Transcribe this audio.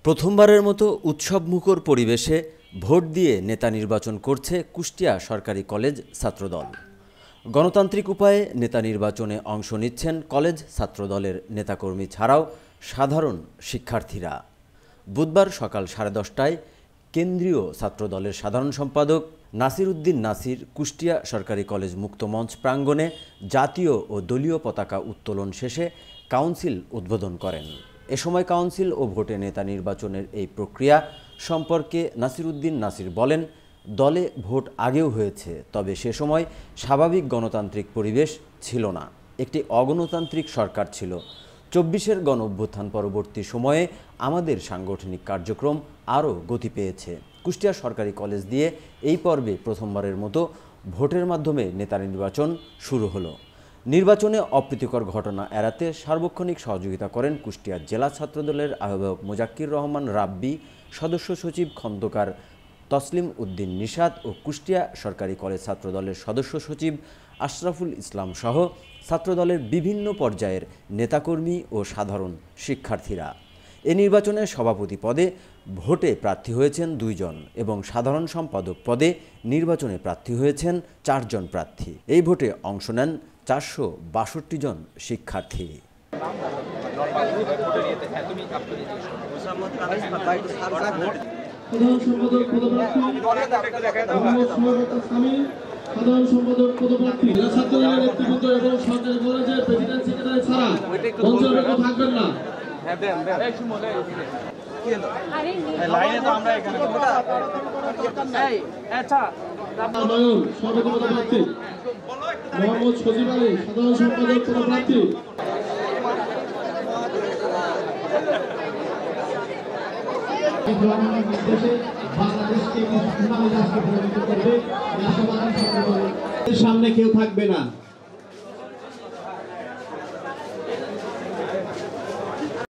প্রথমবারের মতো উৎসবমুখর পরিবেশে ভোট দিয়ে নেতা নির্বাচন করছে কুষ্টিয়া সরকারি কলেজ ছাত্রদল। গণতান্ত্রিক উপায়ে নেতা নির্বাচনে অংশ নিচ্ছেন কলেজ ছাত্রদলের নেতাকর্মী ছাড়াও সাধারণ শিক্ষার্থীরা। বুধবার সকাল 10:30টায় কেন্দ্রীয় ছাত্রদলের সাধারণ সম্পাদক নাসির উদ্দিন নাসির কুষ্টিয়া সরকারি কলেজ মুক্তমঞ্চ প্রাঙ্গণে জাতীয় ও দলীয় পতাকা উত্তোলন শেষে কাউন্সিল উদ্বোধন করেন। এ সময় কাউন্সিল ও ভোটে নেতা নির্বাচনের এই প্রক্রিয়া সম্পর্কে নাসির উদ্দিন নাসির বলেন, দলে ভোট আগেও হয়েছে, তবে সে সময় স্বাভাবিক গণতান্ত্রিক পরিবেশ ছিল না, একটি অগণতান্ত্রিক সরকার ছিল। 24-এর গণ অভ্যুত্থান পরবর্তী সময়ে আমাদের সাংগঠনিক কার্যক্রম আরও গতি পেয়েছে। কুষ্টিয়া সরকারি কলেজ দিয়ে এই পর্বে প্রথমবারের মতো ভোটের মাধ্যমে নেতা নির্বাচন শুরু হলো। নির্বাচনে অপ্রীতিকর ঘটনা এড়াতে সার্বক্ষণিক সহযোগিতা করেন কুষ্টিয়া জেলা ছাত্রদলের আহ্বায়ক মোজাক্কির রহমান রাব্বি, সদস্য সচিব খন্দকার তসলিম উদ্দিন নিশাত ও কুষ্টিয়া সরকারি কলেজ ছাত্রদলের সদস্য সচিব আশরাফুল ইসলাম সহ ছাত্রদলের বিভিন্ন পর্যায়ের নেতাকর্মী ও সাধারণ শিক্ষার্থীরা। এ নির্বাচনে সভাপতি পদে ভোটে প্রার্থী হয়েছেন 2 জন এবং সাধারণ সম্পাদক পদে নির্বাচনে প্রার্থী হয়েছেন 4 জন প্রার্থী। এই ভোটে অংশ নেন 462 জন শিক্ষার্থী। সাধারণ সম্পাদক পদপ্রার্থী ছাত্রদলের নেতৃবৃন্দ এবং সরকারি কলেজের প্রেসিডেন্ট সেক্রেটারি ছাড়া মঞ্চে থাকবেন না। সভাপতি পদপ্রার্থী মোহাম্মদ সজিব আলী, সাধারণ সম্পাদক পদপ্রার্থী সামনে কেউ থাকবে না।